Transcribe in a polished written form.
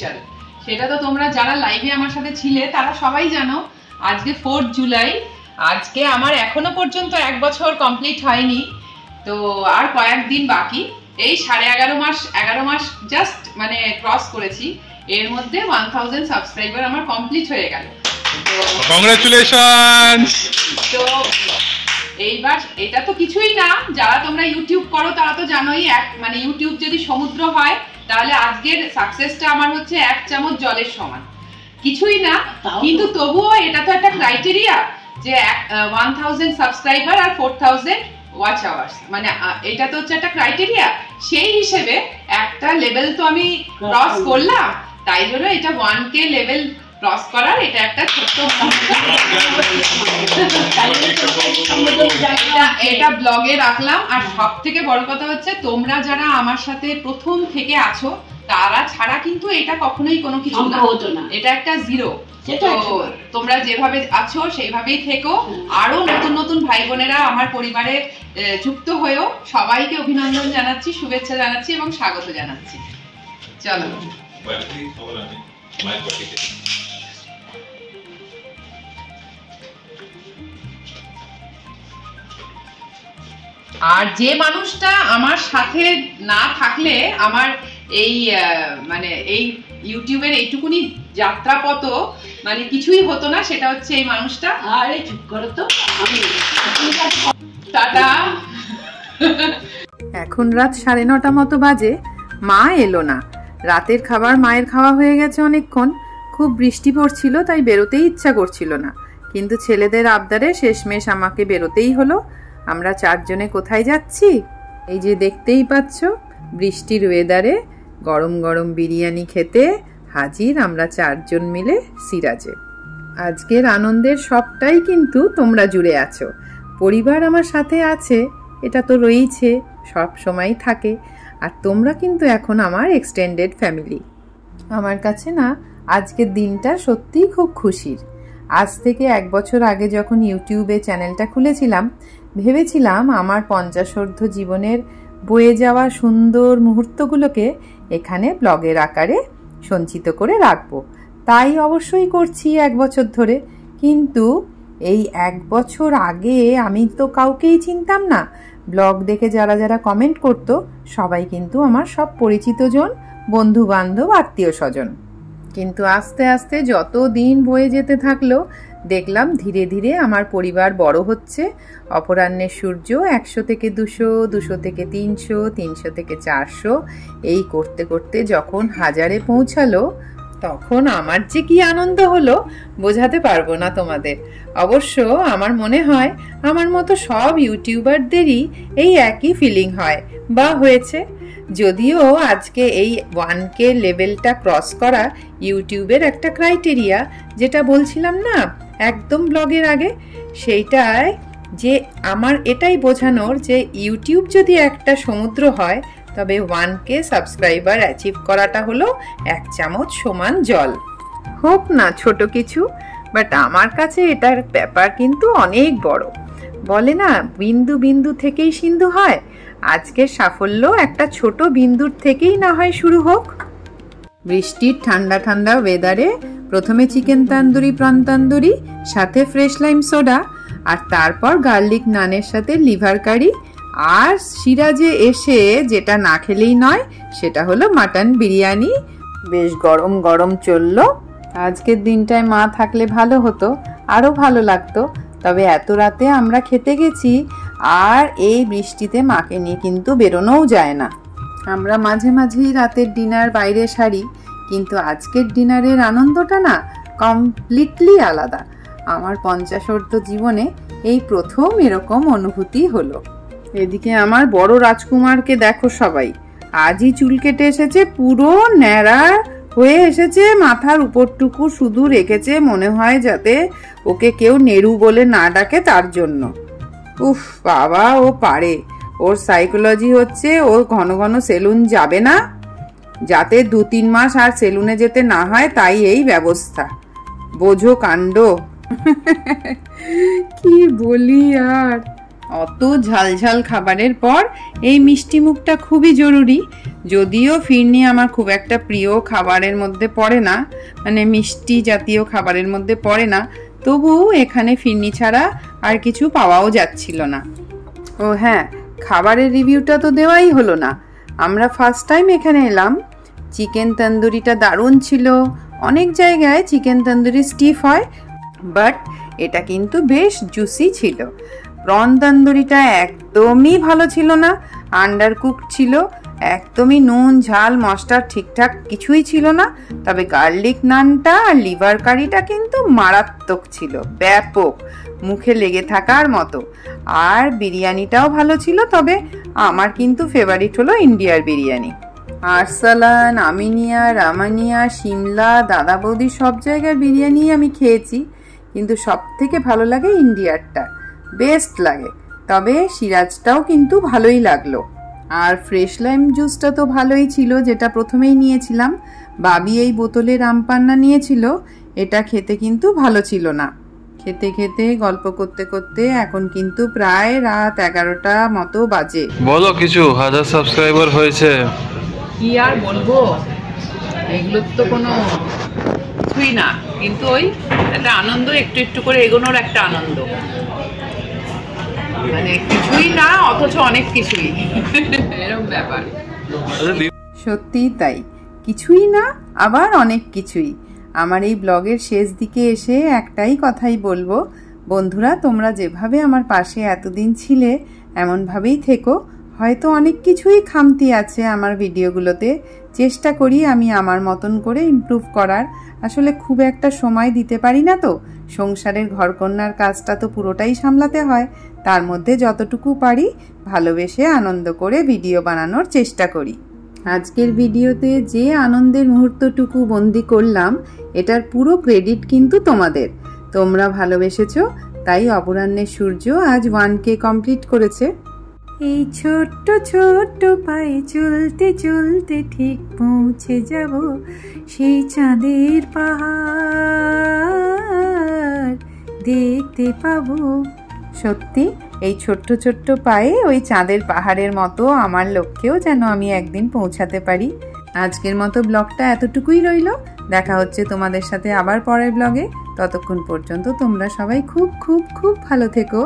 Special. সেটা তো তোমরা যারা লাইভে আমার সাথে ছিলে তারা সবাই জানো। আজকে 4 জুলাই, আজকে আমার এখনো পর্যন্ত 1 বছর কমপ্লিট হয়নি, তো আর কয়েকদিন বাকি। এই 11.5 মাস জাস্ট মানে ক্রস করেছি, এর মধ্যে 1000 সাবস্ক্রাইবার আমার কমপ্লিট হয়ে গেল। কংগ্রাচুলেশনস। তো এইবার এটা তো কিছুই না, যারা তোমরা ইউটিউব করো তারা তো জানোই, মানে ইউটিউব যদি সমুদ্র হয় তাহলে আজকের সাকসেসটা আমার হচ্ছে 1 চামচ জলের সমান, কিছুই না। কিন্তু তবুও এটা তো একটা ক্রাইটেরিয়া যে 1000 সাবস্ক্রাইবার আর 4000 ওয়াচ আওয়ার্স, মানে এটা তো হচ্ছে একটা ক্রাইটেরিয়া। সেই হিসেবে একটা লেভেল তো আমি ক্রস করলাম, তাই জন্য এটা 1K লেভেল ক্রস করার এটা একটা ছোট্ট এটা ব্লগে রাখলাম। আর সব থেকে বড় কথা হচ্ছে তোমরা যারা আমার সাথে প্রথম থেকে আছো তারা ছাড়া কিন্তু এটা কখনোই কোনো কিছু না, এটা একটা জিরো। তোমরা যেভাবে আছো সেইভাবেই থেকো, আরো নতুন নতুন ভাই বোনেরা আমার পরিবারে যুক্ত হয়েও সবাইকে অভিনন্দন জানাচ্ছি, শুভেচ্ছা জানাচ্ছি এবং স্বাগত জানাচ্ছি। চলো আর যে মানুষটা আমার সাথে না থাকলে আমার এই মানে এই ইউটিউবের এইটুকুনি যাত্রাপথ মানে কিছুই হতো না, সেটা হচ্ছে এই মানুষটা। আরে চুপ করো তো, টাটা। এখন রাত 9:30 মতো বাজে, মা এলো না। রাতের খাবার মায়ের খাওয়া হয়ে গেছে অনেকক্ষণ। খুব বৃষ্টি পড়ছিল তাই বেরোতেই ইচ্ছা করছিল না, কিন্তু ছেলেদের আবদারে শেষমেশ আমাকে বেরোতেই হলো। আমরা 4 জনে কোথায় যাচ্ছি? এই যে দেখতেই পাচ্ছ, বৃষ্টির ওয়েদারে গরম গরম বিরিয়ানি খেতে হাজির আমরা 4 জন মিলে সিরাজে। আজকের আনন্দের সবটাই কিন্তু তোমরা জুড়ে আছো। পরিবার আমার সাথে আছে, এটা তো রয়েইছে, সব সময় থাকে। আর তোমরা কিন্তু এখন আমার এক্সটেন্ডেড ফ্যামিলি। আমার কাছে না আজকের দিনটা সত্যিই খুব খুশির। আজ থেকে 1 বছর আগে যখন ইউটিউবে চ্যানেলটা খুলেছিলাম, ভেবেছিলাম আমার 50 জীবনের বয়ে যাওয়া সুন্দর মুহূর্তগুলোকে এখানে ব্লগের আকারে সঞ্চিত করে রাখবো। তাই অবশ্যই করছি 1 বছর ধরে। কিন্তু এই 1 বছর আগে আমি তো কাউকেই চিনতাম না। ব্লগ দেখে যারা যারা কমেন্ট করতো সবাই কিন্তু আমার সব পরিচিতজন, বন্ধু বান্ধব, আত্মীয় স্বজন। কিন্তু আস্তে আস্তে যত দিন বয়ে যেতে থাকলো, দেখলাম ধীরে ধীরে আমার পরিবার বড় হচ্ছে। অপরাহ্নের সূর্য 100 থেকে 200, 200 থেকে 300, 300 থেকে 400 এই করতে করতে যখন 1000-এ পৌঁছালো, তখন আমার যে কি আনন্দ হলো বোঝাতে পারবো না তোমাদের। অবশ্য আমার মনে হয় আমার মতো সব ইউটিউবারদেরই এই একই ফিলিং হয় বা হয়েছে। যদিও আজকে এই 1K লেভেলটা ক্রস করা ইউটিউবের একটা ক্রাইটেরিয়া, যেটা বলছিলাম না একদম ব্লগের আগে, সেইটাই যে আমার এটাই বোঝানোর যে ইউটিউব যদি একটা সমুদ্র হয় তবে 1K সাবস্ক্রাইবার অ্যাচিভ করাটা হলো 1 চামচ সমান জল। হোক না ছোট কিছু, বাট আমার কাছে এটার ব্যাপার কিন্তু অনেক বড়। বলে না বিন্দু বিন্দু থেকেই সিন্ধু হয়, আজকের সাফল্য একটা ছোট বিন্দুর থেকেই না হয় শুরু হোক। বৃষ্টির ঠান্ডা ঠান্ডা ওয়েদারে প্রথমে চিকেন তান্দুরি, প্রন তান্দুরি, সাথে ফ্রেশ লাইম সোডা, আর তারপর গার্লিক নানের সাথে লিভার কারি। আর সিরাজে এসে যেটা না খেলেই নয় সেটা হলো মাটন বিরিয়ানি। বেশ গরম গরম চললো। আজকের দিনটায় মা থাকলে ভালো হতো, আরও ভালো লাগতো। তবে এত রাতে আমরা খেতে গেছি, আর এই বৃষ্টিতে মাকে নিয়ে কিন্তু বেরোনোও যায় না। আমরা মাঝে মাঝেই রাতের ডিনার বাইরে সারি, কিন্তু আজকের ডিনারের আনন্দটা না কমপ্লিটলি আলাদা। আমার 50 জীবনে এই প্রথম এরকম অনুভূতি হলো। এদিকে আমার বড় রাজকুমারকে দেখো সবাই, আজই চুল কেটে এসেছে, পুরো ন্যাড়া হয়ে এসেছে, মাথার উপরটুকু শুধু রেখেছে, মনে হয় যাতে ওকে কেউ নেড়ু বলে না ডাকে তার জন্য। উফ বাবা, ও পারে। ওর সাইকোলজি হচ্ছে ও ঘন ঘন সেলুন যাবে না, যাতে 2-3 মাস আর সেলুনে যেতে না হয়, তাই এই ব্যবস্থা। বোঝো কাণ্ড। কি বলি আর। অত ঝালঝাল খাবারের পর এই মিষ্টি মুখটা খুবই জরুরি। যদিও ফিরনি আমার খুব একটা প্রিয় খাবারের মধ্যে পড়ে না, মানে মিষ্টি জাতীয় খাবারের মধ্যে পড়ে না, তবুও এখানে ফিরনি ছাড়া আর কিছু পাওয়াও যাচ্ছিল না। ও হ্যাঁ, খাবারের রিভিউটা তো দেওয়াই হলো না। আমরা ফার্স্ট টাইম এখানে এলাম। চিকেন তন্দুরিটা দারুণ ছিল। অনেক জায়গায় চিকেন তন্দুরি স্টিফ হয়, বাট এটা কিন্তু বেশ জুসি ছিল। প্রন তন্দুরিটা একদমই ভালো ছিল না, আন্ডার কুক ছিল, একদমই নুন ঝাল মশলা ঠিকঠাক কিছুই ছিল না। তবে গার্লিক নানটা আর লিভার কারিটা কিন্তু মারাত্মক ছিল, ব্যাপক, মুখে লেগে থাকার মতো। আর বিরিয়ানিটাও ভালো ছিল, তবে আমার কিন্তু ফেভারিট হলো ইন্ডিয়ার বিরিয়ানি। আরসালান, আমিনিয়া, রামানিয়া, সিমলা, দাদা বৌদি সব জায়গার বিরিয়ানি আমি খেয়েছি, কিন্তু সব থেকে ভালো লাগে ইন্ডিয়ারটা, বেস্ট লাগে। তবে সিরাজটাও কিন্তু ভালোই লাগলো। আর ফ্রেশ লাইম জুসটা তো ভালোই ছিল, যেটা প্রথমেই নিয়েছিলাম। বাবি এই বোতলে রামপান্না নিয়েছিল, এটা খেতে কিন্তু ভালো ছিল না। খেতে খেতে গল্প করতে করতে এখন কিন্তু প্রায় রাত 11টা মতো বাজে। বলো কিছু, 1000 সাবস্ক্রাইবার হয়েছে। কি আর বলবো, এগুলোর তো কোনো কিছুই না, কিন্তু ওই একটা আনন্দ, একটু একটু করে এগোনোর একটা আনন্দ। মানে কিছুই না অথচ অনেক কিছুই, এরকম ব্যাপার। সত্যিই তাই, কিছুই না আবার অনেক কিছুই। আমার এই ব্লগের শেষ দিকে এসে একটাই কথাই বলবো, বন্ধুরা তোমরা যেভাবে আমার পাশে এতদিন ছিলে এমনভাবেই থেকো। হয়তো অনেক কিছুই খামতি আছে আমার ভিডিওগুলোতে, চেষ্টা করি আমি আমার মতন করে ইমপ্রুভ করার। আসলে খুব একটা সময় দিতে পারি না তো, সংসারের ঘরকন্যার কাজটা তো পুরোটাই সামলাতে হয়। তার মধ্যে যতটুকু পারি ভালোবেসে আনন্দ করে ভিডিও বানানোর চেষ্টা করি। আজকের ভিডিওতে যে আনন্দের মুহূর্তটুকু বন্দি করলাম, এটার পুরো ক্রেডিট কিন্তু তোমাদের। তোমরা ভালোবেসেছো, তাই অপরাহ্নের সূর্য আজ 1K কমপ্লিট করেছে। এই ছোট্ট ছোট্ট পায়ে চলতে চলতে ঠিক পৌঁছে যাব সেই চাঁদের পাহাড় দেখতে পাবো। সত্যি এই ছোট্ট ছোট্ট পায়ে ওই চাঁদের পাহাড়ের মতো আমার লক্ষ্যেও যেন আমি একদিন পৌঁছাতে পারি। আজকের মতো ব্লগটা এতটুকুই রইল। দেখা হচ্ছে তোমাদের সাথে আবার পরের ব্লগে। ততক্ষণ পর্যন্ত তোমরা সবাই খুব খুব খুব ভালো থেকো।